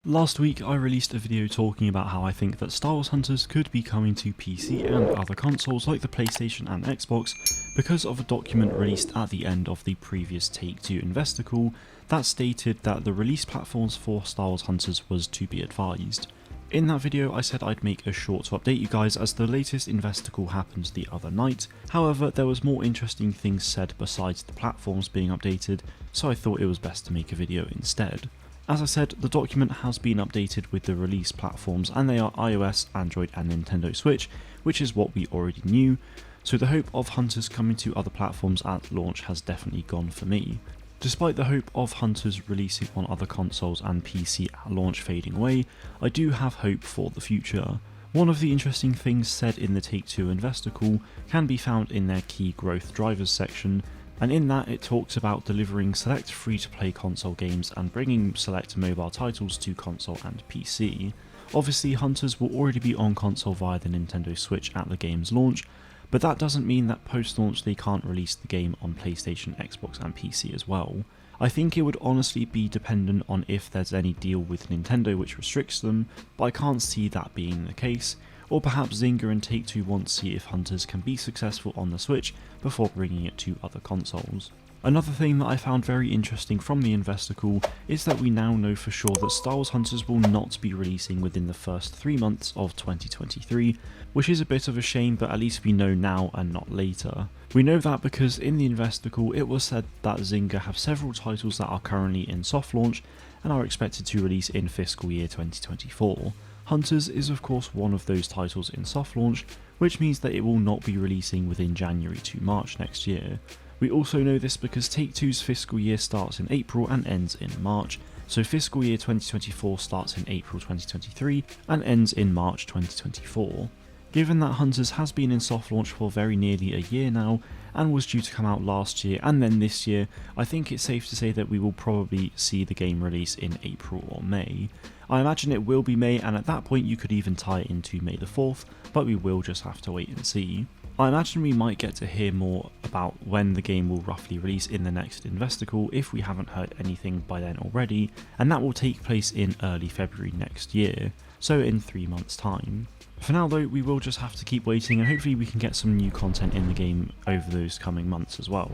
Last week I released a video talking about how I think that Star Wars Hunters could be coming to PC and other consoles like the PlayStation and Xbox because of a document released at the end of the previous Take-Two investor call that stated that the release platforms for Star Wars Hunters was to be advised. In that video I said I'd make a short to update you guys as the latest investor call happened the other night, however there was more interesting things said besides the platforms being updated, so I thought it was best to make a video instead. As I said, the document has been updated with the release platforms and they are iOS, Android and Nintendo Switch, which is what we already knew, so the hope of Hunters coming to other platforms at launch has definitely gone for me. Despite the hope of Hunters releasing on other consoles and PC at launch fading away, I do have hope for the future. One of the interesting things said in the Take-Two investor call can be found in their key growth drivers section, and in that it talks about delivering select free-to-play console games and bringing select mobile titles to console and PC. Obviously Hunters will already be on console via the Nintendo Switch at the game's launch, but that doesn't mean that post-launch they can't release the game on PlayStation, Xbox and PC as well. I think it would honestly be dependent on if there's any deal with Nintendo which restricts them, but I can't see that being the case. Or perhaps Zynga and Take-Two want to see if Hunters can be successful on the Switch before bringing it to other consoles. Another thing that I found very interesting from the investor call is that we now know for sure that Star Wars Hunters will not be releasing within the first 3 months of 2023, which is a bit of a shame, but at least we know now and not later. We know that because in the investor call it was said that Zynga have several titles that are currently in soft launch and are expected to release in fiscal year 2024. Hunters is of course one of those titles in soft launch, which means that it will not be releasing within January to March next year. We also know this because Take-Two's fiscal year starts in April and ends in March, so fiscal year 2024 starts in April 2023 and ends in March 2024. Given that Hunters has been in soft launch for very nearly a year now, and was due to come out last year and then this year, I think it's safe to say that we will probably see the game release in April or May. I imagine it will be May, and at that point you could even tie it into May the 4th, but we will just have to wait and see. I imagine we might get to hear more about when the game will roughly release in the next investor call if we haven't heard anything by then already, and that will take place in early February next year, so in 3 months time. For now though, we will just have to keep waiting and hopefully we can get some new content in the game over those coming months as well.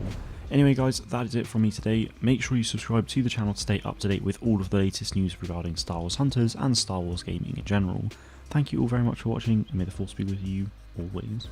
Anyway guys, that is it from me today. Make sure you subscribe to the channel to stay up to date with all of the latest news regarding Star Wars Hunters and Star Wars gaming in general. Thank you all very much for watching and may the force be with you always.